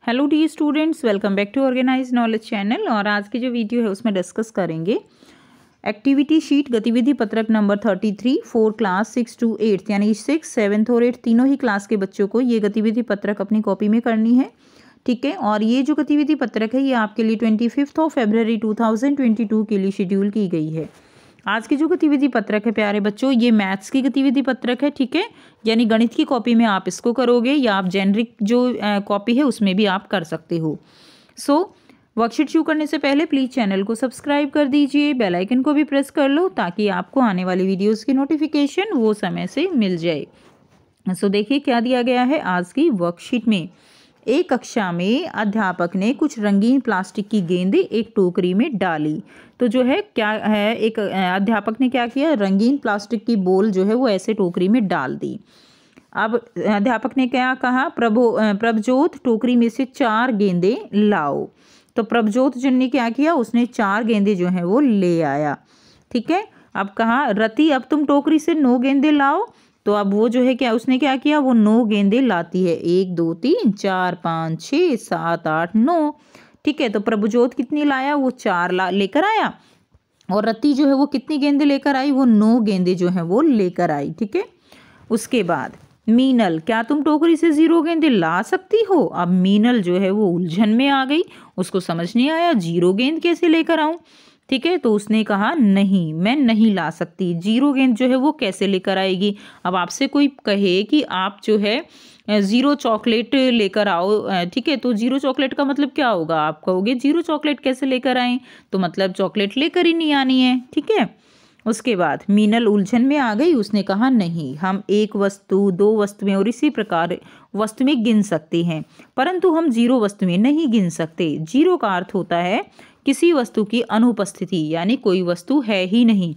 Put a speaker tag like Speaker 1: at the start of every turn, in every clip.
Speaker 1: Hello the students, welcome back to organise knowledge channel. और आज की जो वीडियो है उसमें डिस्कस करेंगे एक्टिविटी शीट गतिविधि पत्रक नंबर 33 फॉर क्लास 6 to 8 यानी 6, 7 और 8 तीनों ही क्लास के बच्चों को ये गतिविधि पत्रक अपनी कॉपी में करनी है। ठीक है, और ये जो गतिविधि पत्रक है ये आपके लिए 25 फरवरी 2022 के लिए शेड्यूल की गई है। आज की जो गतिविधि पत्रक है प्यारे बच्चों, ये मैथ्स की गतिविधि पत्रक है। ठीक है, यानी गणित की कॉपी में आप इसको करोगे या आप जेनरिक जो कॉपी है उसमें भी आप कर सकते हो। वर्कशीट शुरू करने से पहले प्लीज़ चैनल को सब्सक्राइब कर दीजिए, बेल आइकन को भी प्रेस कर लो ताकि आपको आने वाली वीडियोस की नोटिफिकेशन वो समय से मिल जाए। देखिए क्या दिया गया है आज की वर्कशीट में। एक कक्षा में अध्यापक ने कुछ रंगीन प्लास्टिक की गेंदें एक टोकरी में डाली। तो जो है क्या है, एक अध्यापक ने क्या किया, रंगीन प्लास्टिक की बॉल जो है वो ऐसे टोकरी में डाल दी। अब अध्यापक ने क्या कहा, प्रभजोत टोकरी में से 4 गेंदें लाओ। तो प्रभजोत जी ने क्या किया, उसने 4 गेंदें जो है वो ले आया। ठीक है, अब कहा रति अब तुम टोकरी से 9 गेंदें लाओ। तो अब वो जो है क्या, उसने क्या किया, वो 9 गेंदें लाती है। 1 2 3 4 5 6 7 8 9। ठीक है, तो प्रभुजोत कितनी लाया, वो 4 लेकर आया। और रति जो है वो कितनी गेंदें लेकर आई, वो 9 गेंदें जो है वो लेकर आई। ठीक है, उसके बाद मीनल क्या तुम टोकरी से 0 गेंदें ला सकती हो। अब मीनल जो है वो उलझन में आ गई, उसको समझ नहीं आया 0 गेंद कैसे लेकर आऊं। ठीक है, तो उसने कहा नहीं, मैं नहीं ला सकती। 0 गेंद जो है वो कैसे लेकर आएगी। अब आपसे कोई कहे कि आप जो है 0 चॉकलेट लेकर आओ, ठीक है, तो 0 चॉकलेट का मतलब क्या होगा, आप कहोगे 0 चॉकलेट कैसे लेकर आए, तो मतलब चॉकलेट लेकर ही नहीं आनी है। ठीक है, उसके बाद मीनल उलझन में आ गई, उसने कहा नहीं, हम 1 वस्तु 2 वस्तुएं और इसी प्रकार वस्तु में गिन सकते हैं, परंतु हम 0 वस्तु में नहीं गिन सकते। 0 का अर्थ होता है किसी वस्तु की अनुपस्थिति, यानी कोई वस्तु है ही नहीं,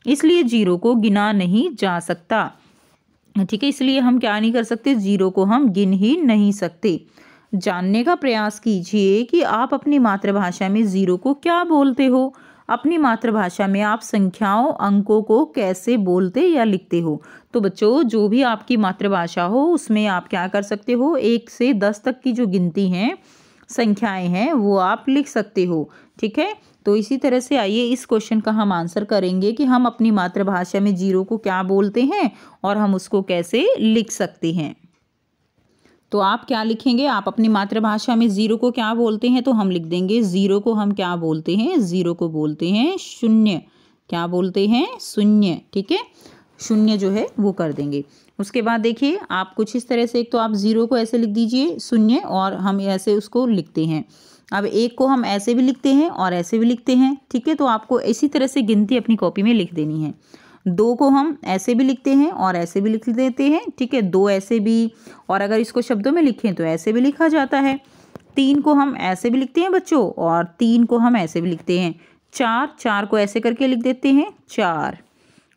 Speaker 1: इसलिए 0 को गिना नहीं जा सकता। ठीक है, इसलिए हम क्या नहीं कर सकते, 0 को हम गिन ही नहीं सकते। जानने का प्रयास कीजिए कि आप अपनी मातृभाषा में 0 को क्या बोलते हो। अपनी मातृभाषा में आप संख्याओं अंकों को कैसे बोलते या लिखते हो। तो बच्चों, जो भी आपकी मातृभाषा हो उसमें आप क्या कर सकते हो, 1 से 10 तक की जो गिनती हैं, संख्याएं हैं, वो आप लिख सकते हो। ठीक है, तो इसी तरह से आइए इस क्वेश्चन का हम आंसर करेंगे कि हम अपनी मातृभाषा में 0 को क्या बोलते हैं और हम उसको कैसे लिख सकते हैं। तो आप क्या लिखेंगे, आप अपनी मातृभाषा में 0 को क्या बोलते हैं, तो हम लिख देंगे 0 को हम क्या बोलते हैं, 0 को बोलते हैं शून्य। क्या बोलते हैं, शून्य। ठीक है, शून्य जो है वो कर देंगे। उसके बाद देखिए आप कुछ इस तरह से, एक तो आप 0 को ऐसे लिख दीजिए शून्य, और हम ऐसे उसको लिखते हैं। अब 1 को हम ऐसे भी लिखते हैं और ऐसे भी लिखते हैं। ठीक है, तो आपको इसी तरह से गिनती अपनी कॉपी में लिख देनी है। 2 को हम ऐसे भी लिखते हैं और ऐसे भी लिख देते हैं। ठीक है, 2 ऐसे भी, और अगर इसको शब्दों में लिखें तो ऐसे भी लिखा जाता है। 3 को हम ऐसे भी लिखते हैं बच्चों, और 3 को हम ऐसे भी लिखते हैं। 4 को ऐसे करके लिख देते हैं 4।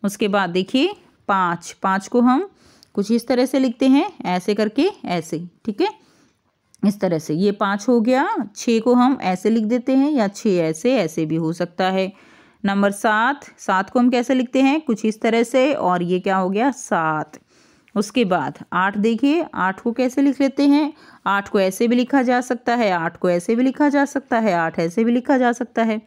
Speaker 1: उसके बाद देखिए 5 को हम कुछ इस तरह से लिखते हैं, ऐसे करके ऐसे। ठीक है, इस तरह से ये 5 हो गया। 6 को हम ऐसे लिख देते हैं, या 6 ऐसे ऐसे भी हो सकता है। नंबर 7 को हम कैसे लिखते हैं, कुछ इस तरह से, और ये क्या हो गया 7। उसके बाद 8 देखिए, 8 को कैसे लिख लेते हैं, 8 को ऐसे भी लिखा जा सकता है, 8 को ऐसे भी लिखा जा सकता है, 8 ऐसे भी लिखा जा सकता है।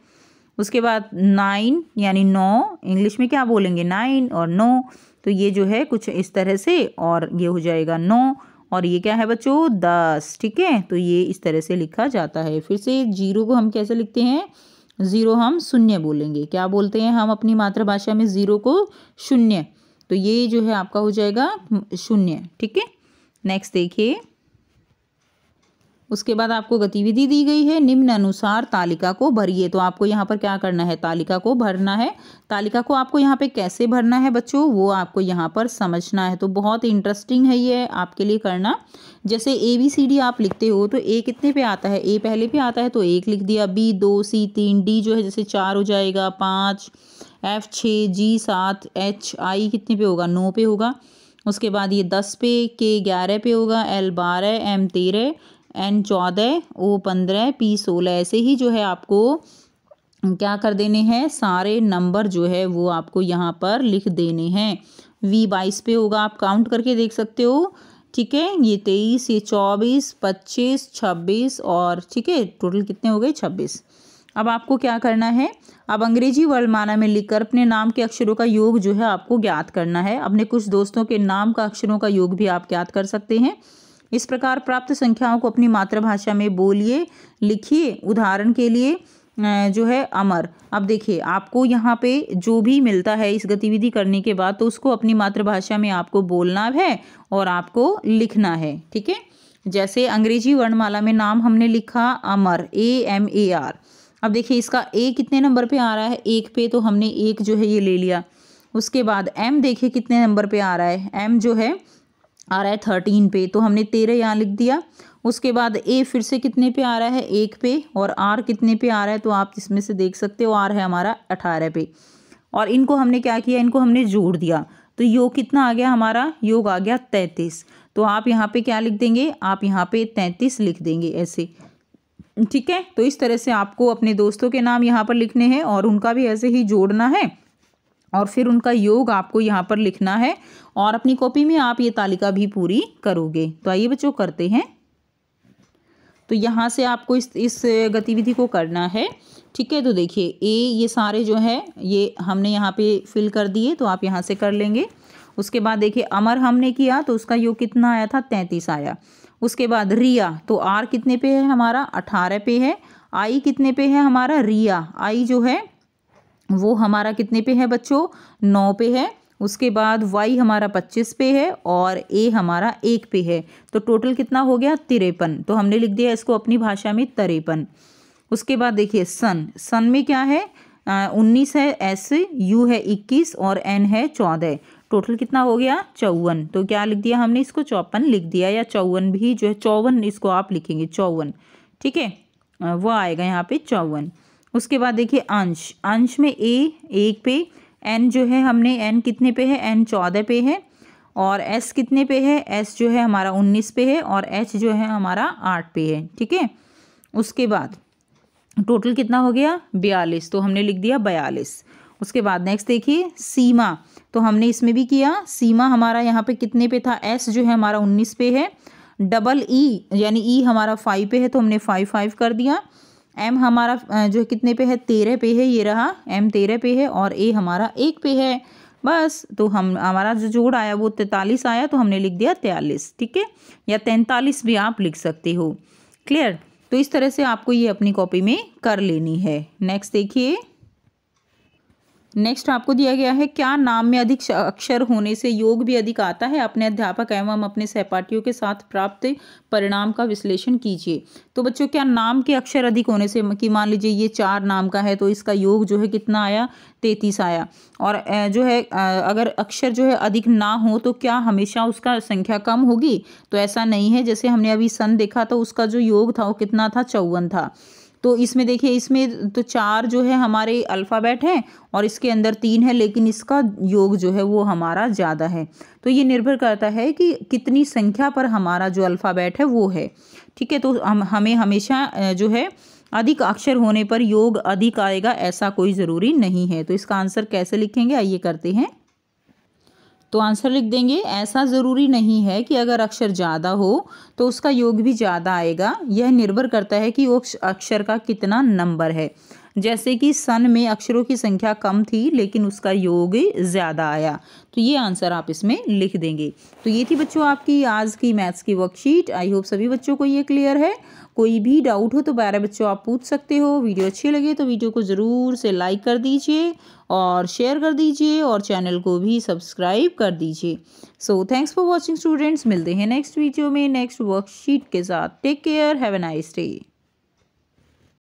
Speaker 1: उसके बाद 9 यानी 9, इंग्लिश में क्या बोलेंगे 9 और 9, तो ये जो है कुछ इस तरह से, और ये हो जाएगा 9, और ये क्या है बच्चों 10। ठीक है, तो ये इस तरह से लिखा जाता है। फिर से 0 को हम कैसे लिखते हैं, 0 हम शून्य बोलेंगे। क्या बोलते हैं हम अपनी मातृभाषा में 0 को, शून्य। तो ये जो है आपका हो जाएगा शून्य। ठीक है, नेक्स्ट देखिए, उसके बाद आपको गतिविधि दी गई है, निम्न अनुसार तालिका को भरिए। तो आपको यहाँ पर क्या करना है, तालिका को भरना है। तालिका को आपको यहाँ पे कैसे भरना है बच्चों, वो आपको यहाँ पर समझना है। तो बहुत इंटरेस्टिंग है ये आपके लिए करना। जैसे ABCD आप लिखते हो तो A कितने पे आता है, A पहले पे आता है तो 1 लिख दिया, B 2, C 3, D जो है जैसे 4 हो जाएगा, 5, F 6, G 7, H I कितने पे होगा, 9 पे होगा। उसके बाद ये 10 पे, K 11 पे होगा, L 12, M 13, N 14, O 15, P 16। ऐसे ही जो है आपको क्या कर देने हैं, सारे नंबर जो है वो आपको यहाँ पर लिख देने हैं। V 22 पे होगा, आप काउंट करके देख सकते हो, ठीक है, ये 23, ये 24, 25, 26 और ठीक है टोटल कितने हो गए 26। अब आपको क्या करना है, अब अंग्रेजी वर्णमाला में लिखकर अपने नाम के अक्षरों का योग जो है आपको ज्ञात करना है। अपने कुछ दोस्तों के नाम का अक्षरों का योग भी आप ज्ञात कर सकते हैं। इस प्रकार प्राप्त संख्याओं को अपनी मातृभाषा में बोलिए, लिखिए। उदाहरण के लिए जो है अमर, अब देखिए आपको यहाँ पे जो भी मिलता है इस गतिविधि करने के बाद तो उसको अपनी मातृभाषा में आपको बोलना है और आपको लिखना है। ठीक है, जैसे अंग्रेजी वर्णमाला में नाम हमने लिखा अमर, AMAR। अब देखिए इसका ए कितने नंबर पे आ रहा है, 1 पे, तो हमने 1 जो है ये ले लिया। उसके बाद एम देखिए कितने नंबर पे आ रहा है, एम जो है आ रहा है 13 पे, तो हमने 13 यहाँ लिख दिया। उसके बाद ए फिर से कितने पे आ रहा है, 1 पे, और आर कितने पे आ रहा है, तो आप इसमें से देख सकते हो आर है हमारा 18 पे। और इनको हमने क्या किया, इनको हमने जोड़ दिया, तो योग कितना आ गया हमारा, योग आ गया 33। तो आप यहाँ पे क्या लिख देंगे, आप यहाँ पे 33 लिख देंगे ऐसे। ठीक है, तो इस तरह से आपको अपने दोस्तों के नाम यहाँ पर लिखने हैं और उनका भी ऐसे ही जोड़ना है और फिर उनका योग आपको यहाँ पर लिखना है और अपनी कॉपी में आप ये तालिका भी पूरी करोगे। तो आइए बच्चों करते हैं। तो यहाँ से आपको इस गतिविधि को करना है। ठीक है, तो देखिए ये सारे जो है ये हमने यहाँ पे फिल कर दिए, तो आप यहाँ से कर लेंगे। उसके बाद देखिए अमर हमने किया तो उसका योग कितना आया था, 33 आया। उसके बाद रिया, तो आर कितने पे है हमारा, 18 पे है। आई कितने पे है हमारा, रिया आई जो है वो हमारा कितने पे है बच्चों, 9 पे है। उसके बाद वाई हमारा 25 पे है और ए हमारा 1 पे है। तो टोटल कितना हो गया, 53। तो हमने लिख दिया इसको अपनी भाषा में 53। उसके बाद देखिए सन, सन में क्या है, 19 है, एस यू है 21 और एन है 14। टोटल कितना हो गया, 54। तो क्या लिख दिया हमने, इसको 54 लिख दिया, या 54 भी जो है 54 इसको आप लिखेंगे 54। ठीक है, वो आएगा यहाँ पे 54। उसके बाद देखिए अंश, अंश में ए 1 पे, एन जो है हमने एन कितने पे है, एन 14 पे है। और एस कितने पे है, एस जो है हमारा 19 पे है और एच जो है हमारा 8 पे है। ठीक है, उसके बाद टोटल कितना हो गया, 42। तो हमने लिख दिया 42। उसके बाद नेक्स्ट देखिए सीमा, तो हमने इसमें भी किया। सीमा हमारा यहाँ पे कितने पे था, एस जो है हमारा 19 पे है। डबल ई यानी ई हमारा 5 पे है, तो हमने 5 कर दिया। एम हमारा जो कितने पे है, 13 पे है, ये रहा एम 13 पे है और ए हमारा 1 पे है। बस, तो हम हमारा जो जोड़ आया वो 43 आया, तो हमने लिख दिया 43। ठीक है, या 43 भी आप लिख सकते हो। क्लियर, तो इस तरह से आपको ये अपनी कॉपी में कर लेनी है। नेक्स्ट देखिए, नेक्स्ट आपको दिया गया है, क्या नाम में अधिक अक्षर होने से योग भी अधिक आता है, अपने अध्यापक एवं अपने सहपाठियों के साथ प्राप्त परिणाम का विश्लेषण कीजिए। तो बच्चों क्या नाम के अक्षर अधिक होने से, कि मान लीजिए ये 4 नाम का है तो इसका योग जो है कितना आया, 33 आया। और जो है अगर अक्षर जो है अधिक ना हो तो क्या हमेशा उसका संख्या कम होगी, तो ऐसा नहीं है। जैसे हमने अभी सन देखा तो उसका जो योग था वो कितना था, 54 था। तो इसमें देखिए, इसमें तो 4 जो है हमारे अल्फ़ाबेट हैं और इसके अंदर 3 है, लेकिन इसका योग जो है वो हमारा ज़्यादा है। तो ये निर्भर करता है कि कितनी संख्या पर हमारा जो अल्फ़ाबेट है वो है। ठीक है, तो हमें हमेशा जो है अधिक अक्षर होने पर योग अधिक आएगा, ऐसा कोई ज़रूरी नहीं है। तो इसका आंसर कैसे लिखेंगे, आइए करते हैं। तो आंसर लिख देंगे, ऐसा ज़रूरी नहीं है कि अगर अक्षर ज़्यादा हो तो उसका योग भी ज़्यादा आएगा। यह निर्भर करता है कि वो अक्षर का कितना नंबर है। जैसे कि सन में अक्षरों की संख्या कम थी लेकिन उसका योग ज़्यादा आया, तो ये आंसर आप इसमें लिख देंगे। तो ये थी बच्चों आपकी आज की मैथ्स की वर्कशीट। आई होप सभी बच्चों को ये क्लियर है। कोई भी डाउट हो तो 12 बच्चों आप पूछ सकते हो। वीडियो अच्छी लगे तो वीडियो को ज़रूर से लाइक कर दीजिए और शेयर कर दीजिए और चैनल को भी सब्सक्राइब कर दीजिए। So thanks for watching students, मिलते हैं नेक्स्ट वीडियो में नेक्स्ट वर्कशीट के साथ। Take care, have a nice day.